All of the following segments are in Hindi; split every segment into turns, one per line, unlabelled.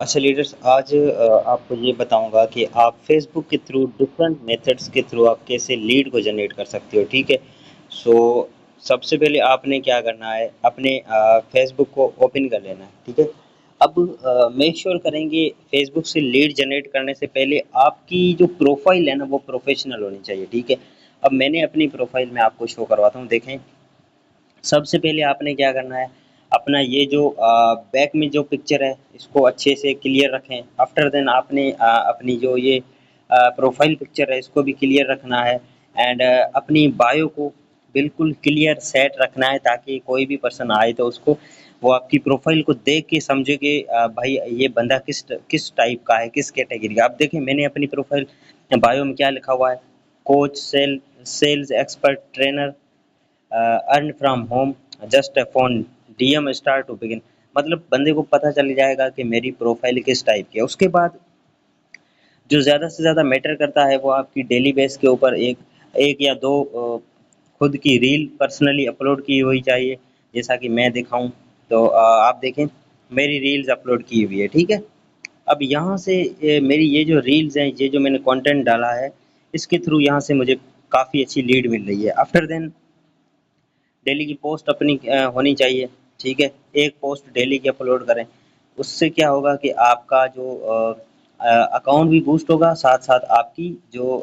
अच्छा लीडर्स, आज आपको ये बताऊँगा कि आप फ़ेसबुक के थ्रू डिफरेंट मेथड्स के थ्रू आप कैसे लीड को जनरेट कर सकते हो, ठीक है? सो सबसे पहले आपने क्या करना है, अपने फ़ेसबुक को ओपन कर लेना है, ठीक है? अब मेक श्योर करेंगे फ़ेसबुक से लीड जनरेट करने से पहले आपकी जो प्रोफ़ाइल है ना, वो प्रोफ़ेशनल होनी चाहिए, ठीक है? अब मैंने अपनी प्रोफ़ाइल मैं आपको शो करवाता हूँ, देखें। सबसे पहले आपने क्या करना है, अपना ये जो बैक में जो पिक्चर है, इसको अच्छे से क्लियर रखें। आफ्टर देन आपने अपनी जो ये प्रोफ़ाइल पिक्चर है, इसको भी क्लियर रखना है एंड अपनी बायो को बिल्कुल क्लियर सेट रखना है ताकि कोई भी पर्सन आए तो उसको वो आपकी प्रोफ़ाइल को देख के समझे कि भाई ये बंदा किस टाइप का है, किस कैटेगरी का। आप देखें मैंने अपनी प्रोफ़ाइल बायो में क्या लिखा हुआ है, coach, sales expert, trainer, earn from home, just a phone, DM star to begin. मतलब बंदे को पता चल जाएगा कि मेरी प्रोफ़ाइल किस टाइप की है। उसके बाद जो ज़्यादा से ज़्यादा मैटर करता है वो आपकी डेली बेस के ऊपर एक 1 या 2 खुद की रील पर्सनली अपलोड की हुई चाहिए। जैसा कि मैं दिखाऊँ तो आप देखें मेरी रील्स अपलोड की हुई है, ठीक है? अब यहाँ से मेरी ये जो रील्स हैं, ये जो मैंने कंटेंट डाला है, इसके थ्रू यहाँ से मुझे काफ़ी अच्छी लीड मिल रही है। आफ्टर देन डेली की पोस्ट अपनी होनी चाहिए, ठीक है? एक पोस्ट डेली की अपलोड करें। उससे क्या होगा कि आपका जो अकाउंट भी बूस्ट होगा, साथ-साथ आपकी जो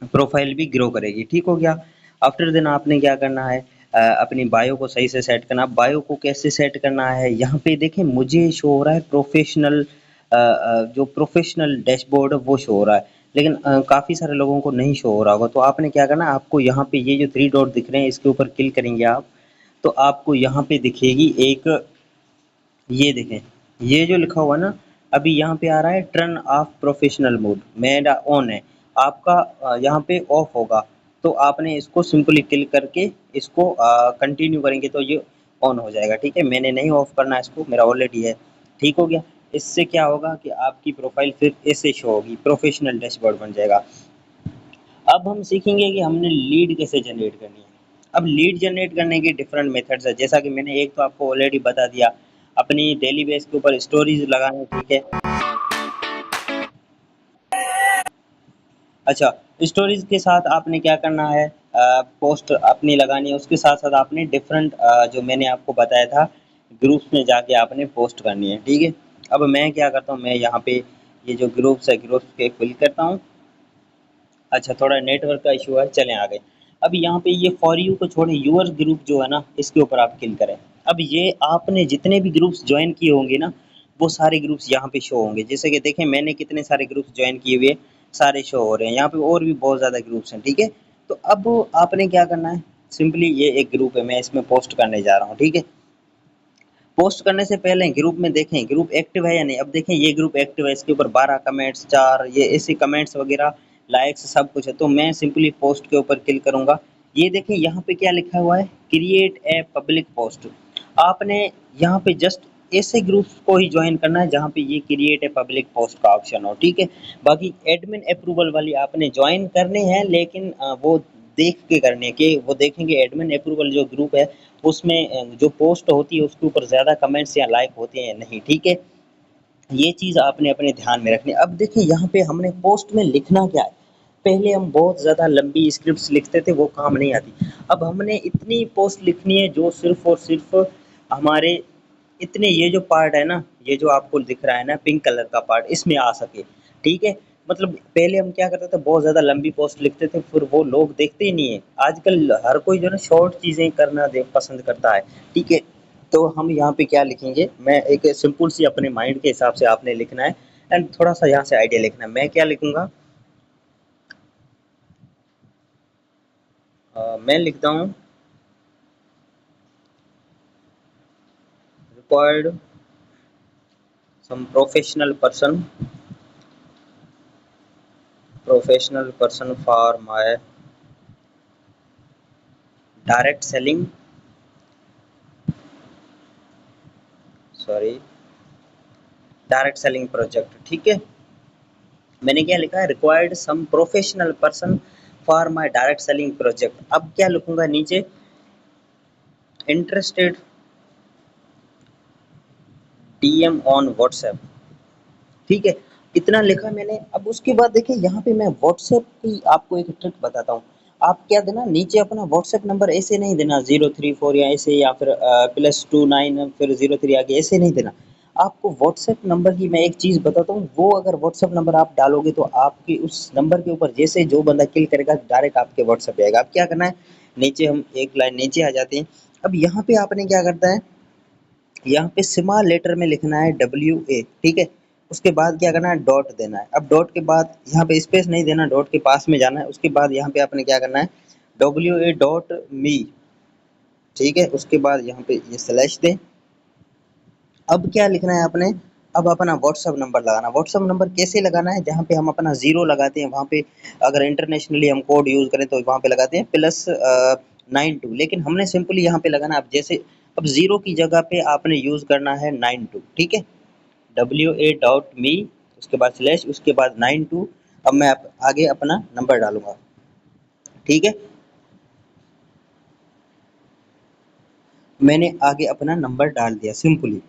प्रोफ़ाइल भी ग्रो करेगी, ठीक हो गया? आफ्टर देन आपने क्या करना है, अपनी बायो को सही से सेट करना। बायो को कैसे सेट करना है, यहाँ पे देखें मुझे शो हो रहा है प्रोफ़ेशनल, जो प्रोफ़ेशनल डैशबोर्ड है वो शो हो रहा है। लेकिन काफ़ी सारे लोगों को नहीं शो हो रहा होगा, तो आपने क्या करना है, आपको यहाँ पे ये जो 3 डॉट दिख रहे हैं इसके ऊपर क्लिक करेंगे आप, तो आपको यहाँ पे दिखेगी एक, ये देखें, ये जो लिखा हुआ है ना, अभी यहाँ पे आ रहा है टर्न ऑफ प्रोफेशनल मोड, मेरा ऑन है, आपका यहाँ पे ऑफ होगा। तो आपने इसको सिंपली क्लिक करके इसको कंटिन्यू करेंगे तो ये ऑन हो जाएगा, ठीक है? मैंने नहीं ऑफ करना है इसको, मेरा ऑलरेडी है, ठीक हो गया? इससे क्या होगा कि आपकी प्रोफाइल फिर ऐसे शो होगी, प्रोफेशनल डैशबोर्ड बन जाएगा। अब हम सीखेंगे कि हमने लीड कैसे जनरेट करनी है। अब लीड जनरेट करने के डिफरेंट मेथड्स है, जैसा कि मैंने एक तो आपको ऑलरेडी बता दिया, अपनी डेली बेस के ऊपर स्टोरीज लगाना, ठीक है? अच्छा, स्टोरीज के साथ आपने क्या करना है, पोस्ट अपनी लगानी है, उसके साथ साथ आपने डिफरेंट जो मैंने आपको बताया था ग्रुप्स में जाके आपने पोस्ट करनी है, ठीक है? अब मैं क्या करता हूँ, मैं यहाँ पे ये जो ग्रुप्स है, ग्रुप्स पे क्लिक करता हूँ। अच्छा, थोड़ा नेटवर्क का इशू है, चलें आगे। अब यहाँ पे ये फॉर यू को छोड़ें, यूअर ग्रुप जो है ना, इसके ऊपर आप क्लिक करें। अब ये आपने जितने भी ग्रुप्स जॉइन किए होंगे ना, वो सारे ग्रुप्स यहाँ पे शो होंगे। जैसे कि देखें मैंने कितने सारे ग्रुप्स जॉइन किए हुए हैं, सारे शो हो रहे हैं। यहाँ पे और भी बहुत ज़्यादा ग्रुप्स हैं, ठीक है? तो अब आपने क्या करना है, सिंपली ये एक ग्रुप है, मैं इसमें पोस्ट करने जा रहा हूँ, ठीक है? पोस्ट करने से पहले ग्रुप में देखें ग्रुप एक्टिव है या नहीं। अब देखें ये ग्रुप एक्टिव है, इसके ऊपर 12 कमेंट्स, 4 ये ऐसे कमेंट्स वगैरह, लाइक्स सब कुछ है। तो मैं सिंपली पोस्ट के ऊपर क्लिक करूँगा। ये देखें यहाँ पे क्या लिखा हुआ है, क्रिएट ए पब्लिक पोस्ट। आपने यहाँ पे जस्ट ऐसे ग्रुप्स को ही ज्वाइन करना है जहाँ पे ये क्रिएट ए पब्लिक पोस्ट का ऑप्शन हो, ठीक है? बाकी एडमिन अप्रूवल वाली आपने ज्वाइन करने हैं, लेकिन वो देख के करने हैं कि वो देखेंगे एडमिन अप्रूवल जो ग्रुप है उसमें जो पोस्ट होती है उसके ऊपर ज़्यादा कमेंट्स या लाइक होते हैं या नहीं, ठीक है? ये चीज़ आपने अपने ध्यान में रखनी है। अब देखिए यहाँ पे हमने पोस्ट में लिखना क्या है, पहले हम बहुत ज़्यादा लंबी स्क्रिप्ट्स लिखते थे, वो काम नहीं आती। अब हमने इतनी पोस्ट लिखनी है जो सिर्फ़ और सिर्फ़ हमारे इतने, ये जो पार्ट है ना, ये जो आपको दिख रहा है ना पिंक कलर का पार्ट, इसमें आ सके, ठीक है? मतलब पहले हम क्या करते थे, बहुत ज़्यादा लंबी पोस्ट लिखते थे, फिर वो लोग देखते ही नहीं है। आजकल हर कोई जो है ना शॉर्ट चीज़ें करना दे पसंद करता है, ठीक है? तो हम यहाँ पे क्या लिखेंगे, मैं एक सिंपल सी अपने माइंड के हिसाब से आपने लिखना है एंड थोड़ा-सा यहाँ से आइडिया लिखना है। मैं क्या लिखूँगा, मैं लिखता हूँ required some professional person for my direct selling, sorry, direct selling project, ठीक है? मैंने क्या लिखा है, required some professional person for my direct selling project. अब क्या लिखूँगा नीचे, इंटरेस्टेड डीएम ऑन व्हाट्सएप, ठीक है? इतना लिखा मैंने। अब उसके बाद देखिए यहाँ पे मैं व्हाट्सएप की आपको एक ट्रिक बताता हूँ। आप क्या देना नीचे अपना व्हाट्सएप नंबर ऐसे नहीं देना 034 या ऐसे या फिर +29 फिर 03 आगे ऐसे नहीं देना। आपको व्हाट्सएप नंबर की मैं एक चीज़ बताता हूँ, वो अगर व्हाट्सएप नंबर आप डालोगे तो आपके उस नंबर के ऊपर जैसे जो बंदा क्लिक करेगा डायरेक्ट आपके व्हाट्सएप पे आएगा। अब क्या करना है, नीचे हम एक लाइन नीचे आ जाते हैं। अब यहाँ पे आपने क्या करना है, यहाँ पे स्मॉल लेटर में लिखना है WA, ठीक है? उसके बाद क्या करना है, डॉट देना है। अब डॉट के बाद यहाँ पे स्पेस नहीं देना, डॉट के पास में जाना है। उसके बाद यहाँ पे आपने क्या करना है, WA डॉट मी, ठीक है? उसके बाद यहाँ पे ये स्लैश दें। अब क्या लिखना है आपने, अब अपना व्हाट्सएप नंबर लगाना। व्हाट्सएप नंबर कैसे लगाना है, जहाँ पे हम अपना 0 लगाते हैं वहाँ पे अगर इंटरनेशनली हम कोड यूज़ करें तो वहाँ पे लगाते हैं +92, लेकिन हमने सिंपली यहाँ पे लगाना है। अब जैसे अब 0 की जगह पे आपने यूज़ करना है 92, ठीक है? WA डॉट मी, उसके बाद स्लैश, उसके बाद 92। अब मैं आगे अपना नंबर डालूँगा, ठीक है? मैंने आगे अपना नंबर डाल दिया सिंपली।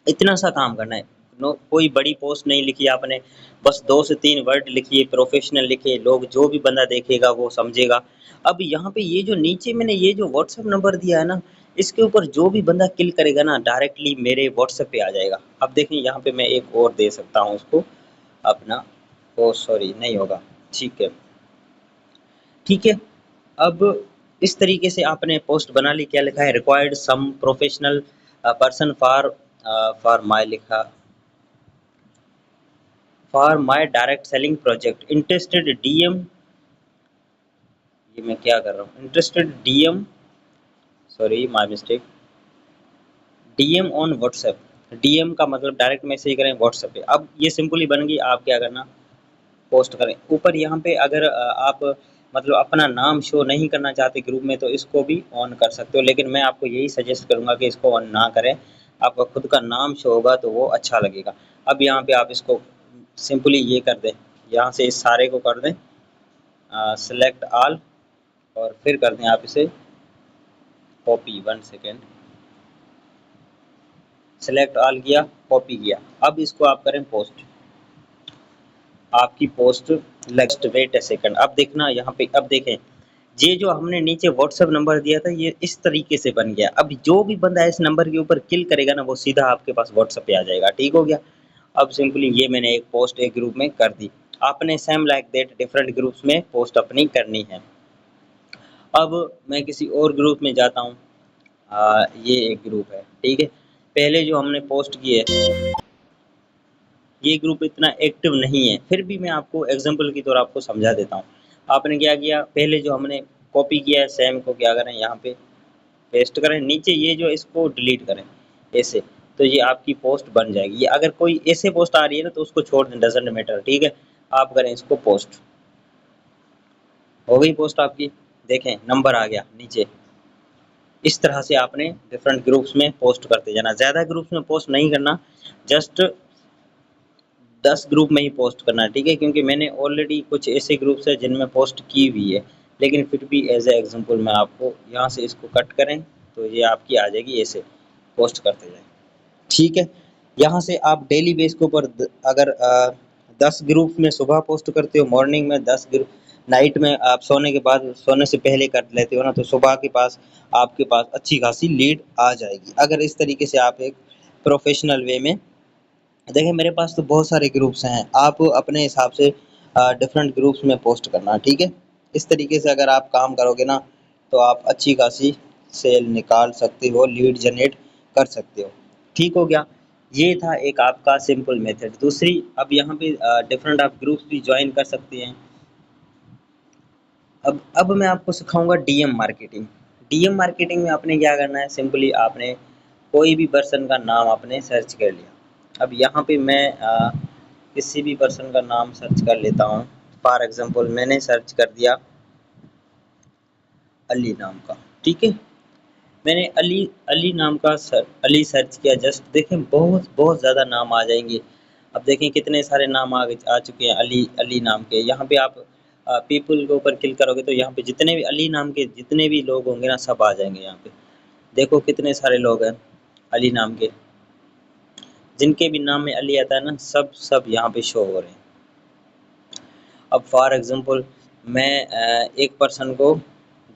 इतना सा काम करना है। नो कोई बड़ी पोस्ट नहीं लिखी आपने, बस 2 से 3 वर्ड लिखिए, प्रोफेशनल लिखिए, लोग जो भी बंदा देखेगा वो समझेगा। अब यहाँ पे ये जो नीचे मैंने ये जो व्हाट्सएप नंबर दिया है ना, इसके ऊपर जो भी बंदा क्लिक करेगा ना डायरेक्टली मेरे व्हाट्सएप पे आ जाएगा। अब देखिए यहाँ पे मैं एक और दे सकता हूँ उसको अपना, ओह सॉरी नहीं होगा, ठीक है, ठीक है। अब इस तरीके से आपने पोस्ट बना ली। क्या लिखा है, required some professional person for my लिखा, for my direct selling project interested DM, ये मैं क्या कर रहा हूँ, interested DM, sorry my mistake, DM on WhatsApp. DM का मतलब डायरेक्ट मैसेज करें व्हाट्सएप पे। अब ये सिंपली बन गई। आप क्या करना, पोस्ट करें ऊपर यहाँ पे। अगर आप मतलब अपना नाम शो नहीं करना चाहते ग्रुप में तो इसको भी ऑन कर सकते हो, लेकिन मैं आपको यही सजेस्ट करूँगा कि इसको ऑन ना करें। आपका खुद का नाम शो होगा तो वो अच्छा लगेगा। अब यहाँ पे आप इसको सिंपली ये कर दें, यहाँ से इस सारे को कर दें सेलेक्ट ऑल, और फिर कर दें आप इसे कॉपी। 1 सेकेंड, सेलेक्ट ऑल किया, कॉपी किया। अब इसको आप करें पोस्ट। आपकी post next, wait a second, अब देखना यहाँ पे, अब देखें ये जो हमने नीचे व्हाट्सएप नंबर दिया था ये इस तरीके से बन गया। अब जो भी बंदा इस नंबर के ऊपर क्लिक करेगा ना वो सीधा आपके पास व्हाट्सएप पे आ जाएगा, ठीक हो गया। अब सिंपली ये मैंने एक पोस्ट एक ग्रुप में कर दी। आपने same like that different groups में पोस्ट अपनी करनी है। अब मैं किसी और ग्रुप में जाता हूँ। ये एक ग्रुप है, ठीक है। पहले जो हमने पोस्ट की है ये ग्रुप इतना एक्टिव नहीं है, फिर भी मैं आपको एग्जांपल के तौर आपको समझा देता हूँ। आपने क्या किया, पहले जो हमने कॉपी किया है सेम को क्या करें, यहाँ पे पेस्ट करें, नीचे ये जो इसको डिलीट करें ऐसे, तो ये आपकी पोस्ट बन जाएगी। ये अगर कोई ऐसे पोस्ट आ रही है ना तो उसको छोड़ दें, डजेंट मैटर, ठीक है। आप करें इसको पोस्ट, हो गई पोस्ट आपकी। देखें नंबर आ गया नीचे। इस तरह से आपने डिफरेंट ग्रुप्स में पोस्ट करते जाना। ज़्यादा ग्रुप्स में पोस्ट नहीं करना, जस्ट 10 ग्रुप में ही पोस्ट करना है, ठीक है। क्योंकि मैंने ऑलरेडी कुछ ऐसे ग्रुप्स हैं जिनमें पोस्ट की हुई है, लेकिन फिर भी एज ए एग्जांपल मैं आपको यहाँ से इसको कट करें तो ये आपकी आ जाएगी, ऐसे पोस्ट करते जाएं, ठीक है। यहाँ से आप डेली बेस के ऊपर अगर 10 ग्रुप में सुबह पोस्ट करते हो, मॉर्निंग में 10 ग्रुप, नाइट में आप सोने के बाद, सोने से पहले कर लेते हो ना, तो सुबह के पास आपके पास अच्छी खासी लीड आ जाएगी। अगर इस तरीके से आप एक प्रोफेशनल वे में, देखिए मेरे पास तो बहुत सारे ग्रुप्स हैं, आप अपने हिसाब से डिफरेंट ग्रुप्स में पोस्ट करना, ठीक है। इस तरीके से अगर आप काम करोगे ना तो आप अच्छी खासी सेल निकाल सकते हो, लीड जनरेट कर सकते हो, ठीक हो गया। ये था एक आपका सिंपल मेथड। दूसरी, अब यहाँ पे डिफरेंट आप ग्रुप्स भी ज्वाइन कर सकते हैं। अब मैं आपको सिखाऊंगा डीएम मार्केटिंग। डीएम मार्केटिंग में आपने क्या करना है, सिंपली आपने कोई भी पर्सन का नाम आपने सर्च कर लिया। अब यहाँ पे मैं किसी भी पर्सन का नाम सर्च कर लेता हूँ। फॉर एग्जांपल मैंने सर्च कर दिया अली नाम का, ठीक है। मैंने अली अली नाम का अली सर्च किया, जस्ट देखें बहुत बहुत ज़्यादा नाम आ जाएंगे। अब देखें कितने सारे नाम आ चुके हैं अली अली नाम के। यहाँ पे आप पीपल के ऊपर क्लिक करोगे तो यहाँ पे जितने भी अली नाम के जितने भी लोग होंगे ना सब आ जाएंगे। यहाँ पे देखो कितने सारे लोग हैं अली नाम के। जिनके भी नाम में अली आता है ना, सब यहाँ पे शो हो रहे हैं। अब फॉर एग्जांपल मैं एक पर्सन को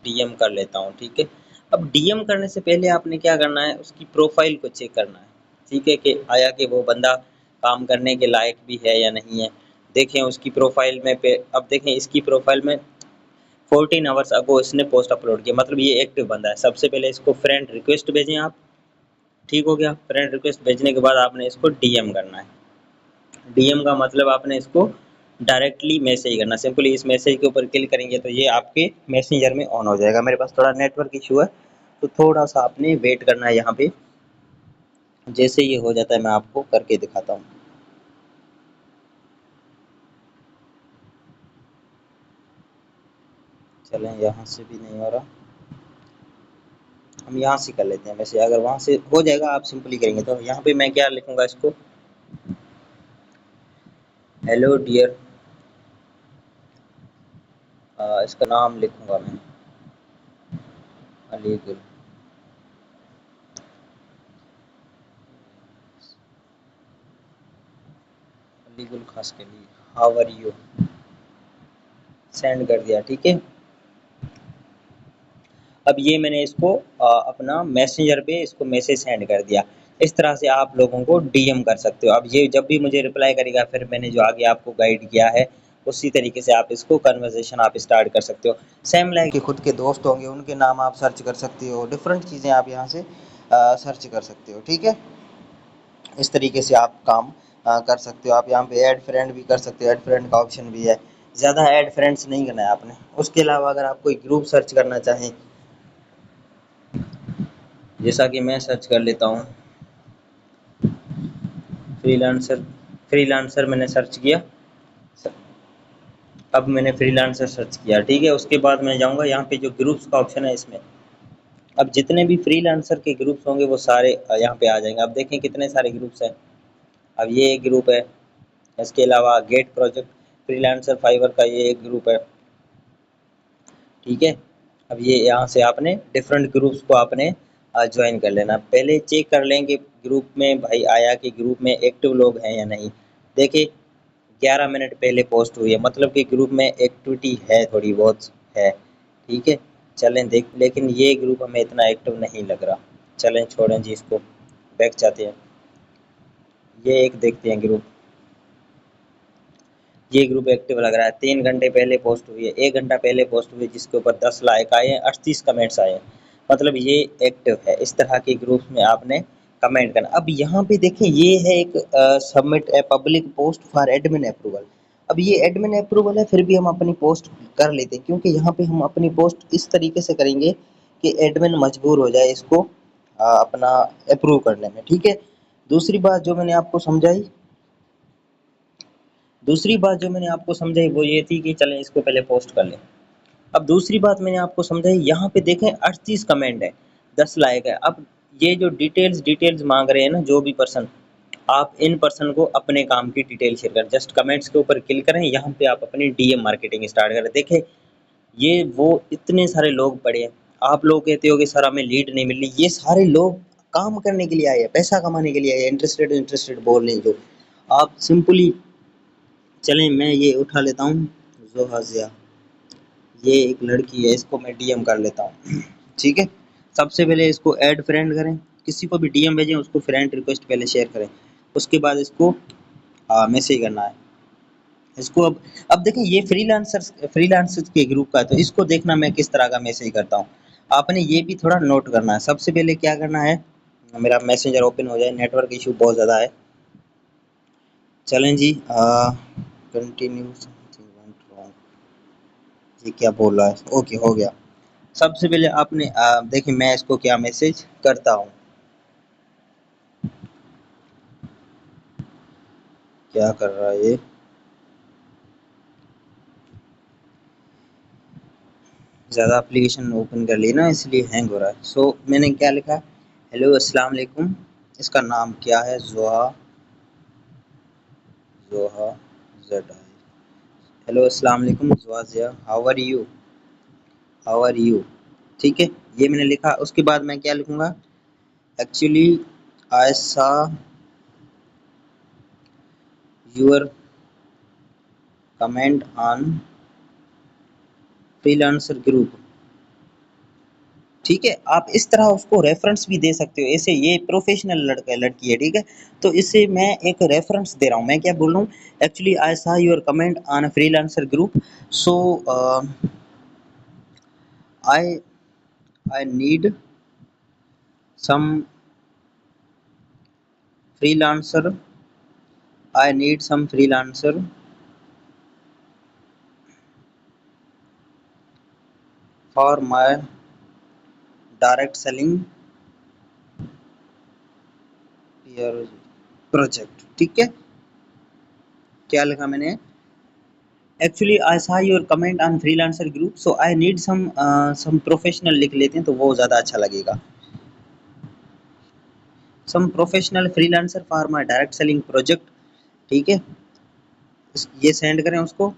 डीएम कर लेता हूँ, ठीक है। अब डीएम करने से पहले आपने क्या करना है, उसकी प्रोफाइल को चेक करना है, ठीक है, कि आया कि वो बंदा काम करने के लायक भी है या नहीं है। देखें उसकी प्रोफाइल में अब देखें इसकी प्रोफाइल में 14 आवर्स अगो इसने पोस्ट अपलोड किया, मतलब ये एक्टिव बंदा है। सबसे पहले इसको फ्रेंड रिक्वेस्ट भेजें आप, ठीक हो गया। फ्रेंड रिक्वेस्ट भेजने के बाद आपने इसको डीएम करना है। डीएम का मतलब आपने इसको डायरेक्टली मैसेज करना। सिंपली इस मैसेज के ऊपर क्लिक करेंगे तो ये आपके मैसेंजर में ऑन हो जाएगा। मेरे पास थोड़ा नेटवर्क इशू है तो थोड़ा सा आपने वेट करना है यहाँ पे। जैसे ये हो जाता है मैं आपको करके दिखाता हूँ। चलें, यहाँ से भी नहीं हो रहा, हम यहाँ से कर लेते हैं। वैसे अगर वहाँ से हो जाएगा, आप सिंपली करेंगे तो यहाँ पे मैं क्या लिखूँगा, इसको हेलो डियर, इसका नाम लिखूँगा मैं अलीगुल। अलीगुल खास के लिए हाउ आर यू, सेंड कर दिया, ठीक है। अब ये मैंने इसको अपना मैसेंजर पे इसको मैसेज सेंड कर दिया। इस तरह से आप लोगों को डीएम कर सकते हो। अब ये जब भी मुझे रिप्लाई करेगा, फिर मैंने जो आगे आपको गाइड किया है उसी तरीके से आप इसको कन्वर्सेशन आप स्टार्ट कर सकते हो। सेम लाइक कि खुद के दोस्त होंगे उनके नाम आप सर्च कर सकते हो, डिफरेंट चीज़ें आप यहाँ से सर्च कर सकते हो, ठीक है। इस तरीके से आप काम कर सकते हो। आप यहाँ पे ऐड फ्रेंड भी कर सकते हो, ऐड फ्रेंड का ऑप्शन भी है। ज़्यादा ऐड फ्रेंड्स नहीं करना है आपने। उसके अलावा अगर आप कोई ग्रुप सर्च करना चाहें, जैसा कि मैं सर्च कर लेता हूँ फ्रीलांसर, फ्रीलांसर मैंने सर्च किया। अब मैंने फ्रीलांसर सर्च किया, ठीक है। उसके बाद मैं जाऊँगा यहाँ पे जो ग्रुप्स का ऑप्शन है इसमें। अब जितने भी फ्रीलांसर के ग्रुप्स होंगे वो सारे यहाँ पे आ जाएंगे। अब देखें कितने सारे ग्रुप्स हैं। अब ये एक ग्रुप है, इसके अलावा गेट प्रोजेक्ट फ्रीलांसर फाइवर का ये एक ग्रुप है, ठीक है। अब ये यहाँ से आपने डिफरेंट ग्रुप्स को आपने ज्वाइन कर लेना। पहले चेक कर लेंगे ग्रुप में भाई आया कि ग्रुप में एक्टिव लोग हैं या नहीं। देखिए 11 मिनट पहले पोस्ट हुई है, मतलब कि ग्रुप में एक्टिविटी है, थोड़ी बहुत है, ठीक है। चलें देख, लेकिन ये ग्रुप हमें इतना एक्टिव नहीं लग रहा। चलें छोड़ें जी, इसको बैक जाते हैं। ये एक देखते हैं ग्रुप, ये ग्रुप एक्टिव लग रहा है। 3 घंटे पहले पोस्ट हुई है, 1 घंटा पहले पोस्ट हुई है, जिसके ऊपर 10 लाइक आए हैं, 38 कमेंट्स आए हैं, मतलब ये एक्टिव है। इस तरह के ग्रुप्स में आपने कमेंट करना। अब यहाँ पे देखें ये है एक submit a public post for admin approval. अब ये एडमिन अप्रूवल है, फिर भी हम अपनी पोस्ट कर लेते हैं, क्योंकि यहाँ पे हम अपनी पोस्ट इस तरीके से करेंगे कि एडमिन मजबूर हो जाए इसको अपना अप्रूव करने में, ठीक है। दूसरी बात जो मैंने आपको समझाई, दूसरी बात जो मैंने आपको समझाई वो ये थी कि चलें इसको पहले पोस्ट कर लें। अब दूसरी बात मैंने आपको समझाई, यहाँ पे देखें 38 कमेंट है, 10 लाइक है। अब ये जो डिटेल्स मांग रहे हैं ना जो भी पर्सन, आप इन पर्सन को अपने काम की डिटेल शेयर करें। जस्ट कमेंट्स के ऊपर क्लिक करें, यहाँ पे आप अपनी डीएम मार्केटिंग स्टार्ट करें। देखें ये वो इतने सारे लोग पड़े हैं। आप लोग कहते हो कि सर हमें लीड नहीं मिल रही, ये सारे लोग काम करने के लिए आए हैं, पैसा कमाने के लिए आए हैं, इंटरेस्टेड इंटरेस्टेड बोल रहे हैं जो। आप सिंपली चलें मैं ये उठा लेता हूँ, जोहाजिया, ये एक लड़की है, इसको मैं डीएम कर लेता हूँ, ठीक है। सबसे पहले इसको ऐड फ्रेंड करें, किसी को भी डीएम भेजें उसको फ्रेंड रिक्वेस्ट पहले शेयर करें, उसके बाद इसको मैसेज करना है इसको। अब देखें ये फ्रीलांसर्स के ग्रुप का है, तो इसको देखना मैं किस तरह का मैसेज करता हूँ। आपने ये भी थोड़ा नोट करना है। सबसे पहले क्या करना है, मेरा मैसेंजर ओपन हो जाए, नेटवर्क इशू बहुत ज़्यादा है। चलें जी, कंटिन्यू, समथिंग वेंट रॉन्ग, ये क्या बोल रहा है, ओके हो गया। सबसे पहले आपने देखिए मैं इसको क्या मैसेज करता हूँ, क्या कर रहा है ये, ज़्यादा एप्लीकेशन ओपन कर ली ना इसलिए हैंग हो रहा है। सो मैंने क्या लिखा, हेलो अस्सलाम वालेकुम, इसका नाम क्या है, जोहा, जोहा जेड आई, हेलो अस्सलाम वालेकुम जोहाजिया, हाउ आर यू, ठीक है। ये मैंने लिखा। उसके बाद मैं क्या लिखूँगा, actually I saw your comment on freelancer group. ठीक है, आप इस तरह उसको रेफरेंस भी दे सकते हो। ऐसे ये प्रोफेशनल लड़का है लड़की है, ठीक है, तो इसे मैं एक रेफरेंस दे रहा हूँ। मैं क्या बोल रहा हूँ, actually I saw your comment on freelancer group, so I I need some freelancer I need some freelancer for my direct selling project. ठीक है, क्या लिखा मैंने, actually I saw your comment on freelancer group, so I need some professional लिख लेते हैं तो वो ज़्यादा अच्छा लगेगा। Some professional freelancer for my direct selling project. ठीक है, ये सेंड करें उसको।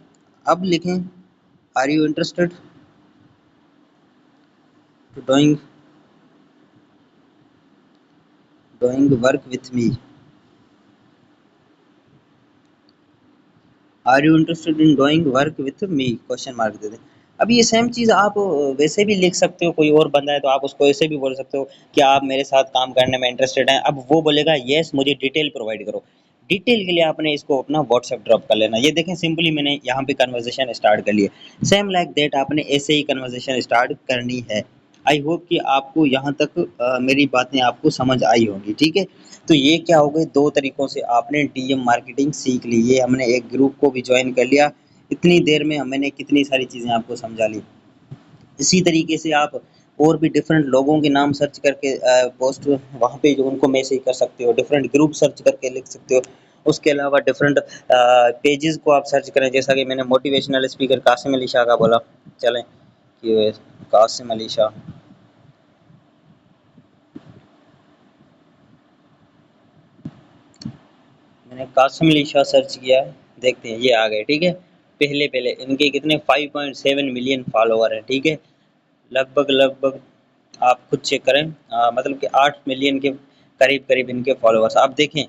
अब लिखें, are you interested to doing work with me, are you interested in doing work with me, question mark दे दें। अब ये सेम चीज़ आप वैसे भी लिख सकते हो, कोई और बंदा है तो आप उसको ऐसे भी बोल सकते हो कि आप मेरे साथ काम करने में इंटरेस्टेड हैं। अब वो बोलेगा यस मुझे डिटेल प्रोवाइड करो। डिटेल के लिए आपने इसको अपना व्हाट्सएप ड्रॉप कर लेना। ये देखें सिंपली मैंने यहाँ पे कन्वर्सेशन स्टार्ट कर लिया। सेम लाइक दैट आपने ऐसे ही कन्वर्सेशन स्टार्ट करनी है। आई होप कि आपको यहाँ तक मेरी बातें आपको समझ आई होंगी। ठीक है, तो ये क्या हो गए, दो तरीकों से आपने डीएम मार्केटिंग सीख ली। ये हमने एक ग्रुप को भी ज्वाइन कर लिया, इतनी देर में मैंने कितनी सारी चीज़ें आपको समझा ली। इसी तरीके से आप और भी डिफरेंट लोगों के नाम सर्च करके पोस्ट वहाँ पे जो उनको मैसेज कर सकते हो, डिफरेंट ग्रुप सर्च करके लिख सकते हो। उसके अलावा डिफरेंट पेजेस को आप सर्च करें, जैसा कि मैंने मोटिवेशनल स्पीकर कासिम अली शाह का बोला। चलें कि कासिम अली शाह, मैंने कासिम अली शाह सर्च किया है, देखते हैं ये आ गए। ठीक है, पहले पहले इनके कितने 5.7 मिलियन फॉलोवर हैं। ठीक है, लगभग लगभग आप खुद चेक करें, मतलब कि 8 मिलियन के करीब करीब इनके फॉलोवर्स। आप देखें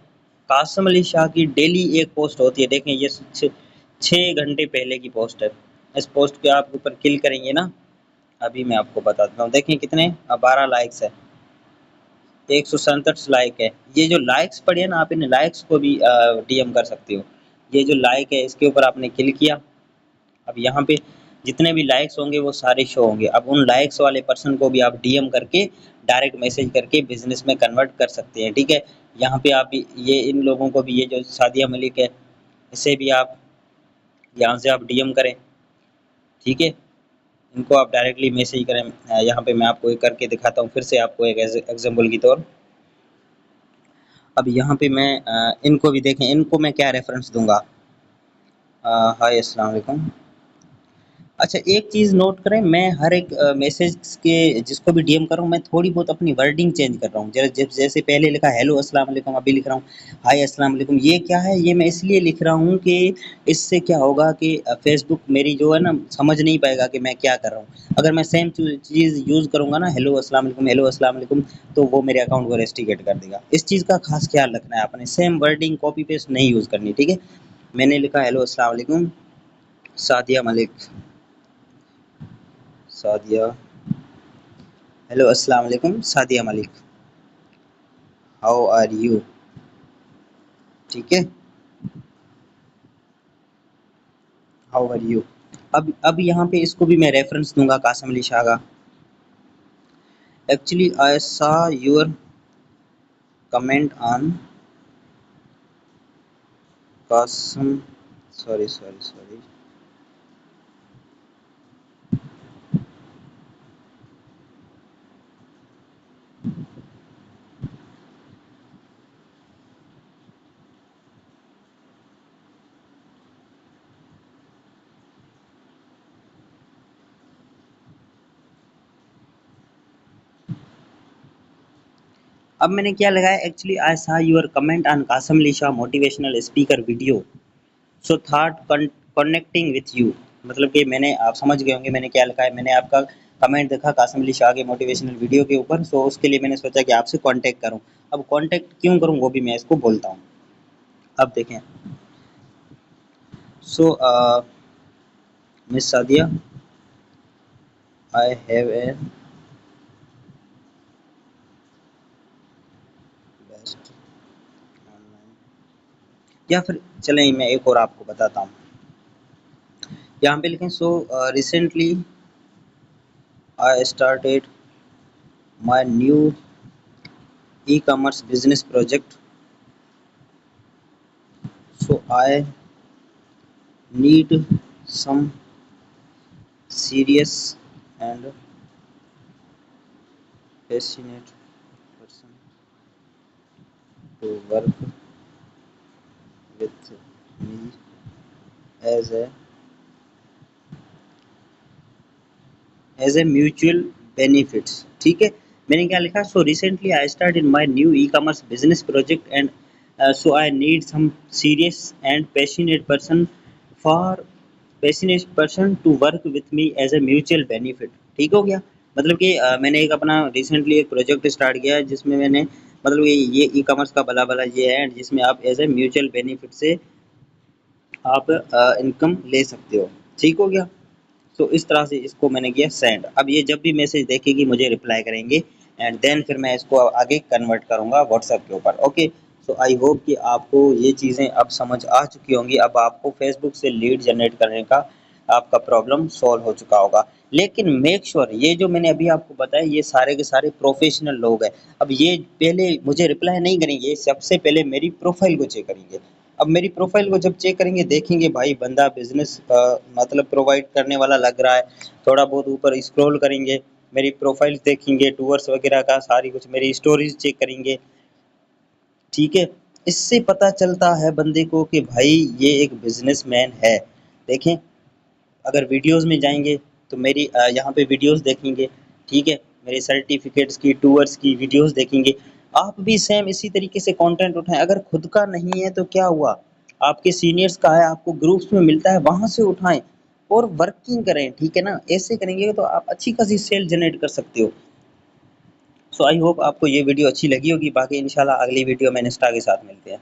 कासिम अली शाह की डेली एक पोस्ट होती है। देखें ये 6 घंटे पहले की पोस्ट है। इस पोस्ट पे आप ऊपर क्लिक करेंगे ना, अभी मैं आपको बताता हूँ। देखें कितने 12 लाइक्स है, 167 लाइक है। ये जो लाइक्स पड़े हैं ना, आप इन लाइक्स को भी डीएम कर सकते हो। ये जो लाइक है इसके ऊपर आपने क्लिक किया, अब यहाँ पे जितने भी लाइक्स होंगे वो सारे शो होंगे। अब उन लाइक्स वाले पर्सन को भी आप डीएम करके डायरेक्ट मैसेज करके बिजनेस में कन्वर्ट कर सकते हैं। ठीक है, यहाँ पे आप ये इन लोगों को भी, ये जो सादिया मलिक है इसे भी आप यहाँ से आप डीएम करें। ठीक है, इनको आप डायरेक्टली मैसेज करें। यहाँ पे मैं आपको एक करके दिखाता हूँ फिर से, आपको एक एग्जाम्पल की तौर। अब यहाँ पे मैं इनको भी देखें, इनको मैं क्या रेफरेंस दूंगा। हाय अस्सलाम वालेकुम। अच्छा एक चीज़ नोट करें, मैं हर एक मैसेज के जिसको भी डीएम कर रहा हूँ मैं थोड़ी बहुत अपनी वर्डिंग चेंज कर रहा हूँ। जैसे पहले लिखा हेलो अस्सलाम वालेकुम, अभी लिख रहा हूँ हाय अस्सलाम वालेकुम। ये क्या है, ये मैं इसलिए लिख रहा हूँ कि इससे क्या होगा कि फेसबुक मेरी जो है ना समझ नहीं पाएगा कि मैं क्या कर रहा हूँ। अगर मैं सेम चीज़ यूज़ करूँगा ना, हेलो अस्सलाम वालेकुम, तो वो मेरे अकाउंट को रेस्ट्रिकेट कर देगा। इस चीज़ का खास ख्याल रखना है, आपने सेम वर्डिंग कॉपी पेस्ट नहीं यूज़ करनी। ठीक है, मैंने लिखा हेलो अस्सलाम वालेकुम सादिया मलिक, सादिया, हेलो अस्सलाम वालेकुम Sadia Malik, how are you. ठीक है, हाउ आर यू। अब यहाँ पे इसको भी मैं रेफरेंस दूंगा कासिम अली शाह का। Actually I saw your comment on Qasim, sorry sorry sorry, अब मैंने क्या लगाया, actually I saw your comment on Qasim Ali Shah motivational speaker video, so thought connecting with you. मतलब कि मैंने, आप समझ गए होंगे मैंने क्या लिखा है। मैंने आपका कमेंट देखा कासिम अली शाह के मोटिवेशनल वीडियो के ऊपर, सो उसके लिए मैंने सोचा कि आपसे कांटेक्ट करूं। अब कांटेक्ट क्यों करूं वो भी मैं इसको बोलता हूं। अब देखें, So, Miss Sadia, I have a best online, या फिर चलें मैं एक और आपको बताता हूँ। यहाँ पे लिखें so recently I started my new e-commerce business project, so I need some serious and passionate person to work with me as a mutual benefits. ठीक है, मैंने क्या लिखा, so recently I started my new e-commerce business project and so I need some serious and passionate person to work with me as a mutual benefit. ठीक हो गया, मतलब कि मैंने एक अपना रिसेंटली एक प्रोजेक्ट स्टार्ट किया है जिसमें मैंने मतलब ये ई कॉमर्स का भला भला ये है जिसमें आप एज ए म्यूचुअल बेनिफिट से आप इनकम ले सकते हो। ठीक हो गया, तो इस तरह से इसको मैंने किया सेंड। अब ये जब भी मैसेज देखेगी मुझे रिप्लाई करेंगे एंड देन फिर मैं इसको आगे कन्वर्ट करूँगा व्हाट्सएप के ऊपर। ओके, सो आई होप कि आपको ये चीज़ें अब समझ आ चुकी होंगी। अब आपको फेसबुक से लीड जनरेट करने का आपका प्रॉब्लम सॉल्व हो चुका होगा। लेकिन मेक श्योर ये जो मैंने अभी आपको बताया ये सारे के सारे प्रोफेशनल लोग हैं। अब ये पहले मुझे रिप्लाई नहीं करेंगे, सबसे पहले मेरी प्रोफाइल को चेक करेंगे। अब मेरी प्रोफाइल को जब चेक करेंगे देखेंगे भाई बंदा बिजनेस मतलब प्रोवाइड करने वाला लग रहा है। थोड़ा बहुत ऊपर स्क्रॉल करेंगे, मेरी प्रोफाइल देखेंगे, टूअर्स वगैरह का सारी कुछ मेरी स्टोरीज चेक करेंगे। ठीक है, इससे पता चलता है बंदे को कि भाई ये एक बिजनेसमैन है। देखें, अगर वीडियोस में जाएंगे तो मेरी यहाँ पे वीडियोस देखेंगे। ठीक है, मेरे सर्टिफिकेट्स की टूअर्स की वीडियोस देखेंगे। आप भी सेम इसी तरीके से कंटेंट उठाएं। अगर खुद का नहीं है तो क्या हुआ, आपके सीनियर्स का है, आपको ग्रुप्स में मिलता है, वहां से उठाएं और वर्किंग करें। ठीक है ना, ऐसे करेंगे तो आप अच्छी खासी सेल जनरेट कर सकते हो। सो आई होप आपको ये वीडियो अच्छी लगी होगी। बाकी इंशाल्लाह अगली वीडियो में इंस्टा के साथ मिलते हैं।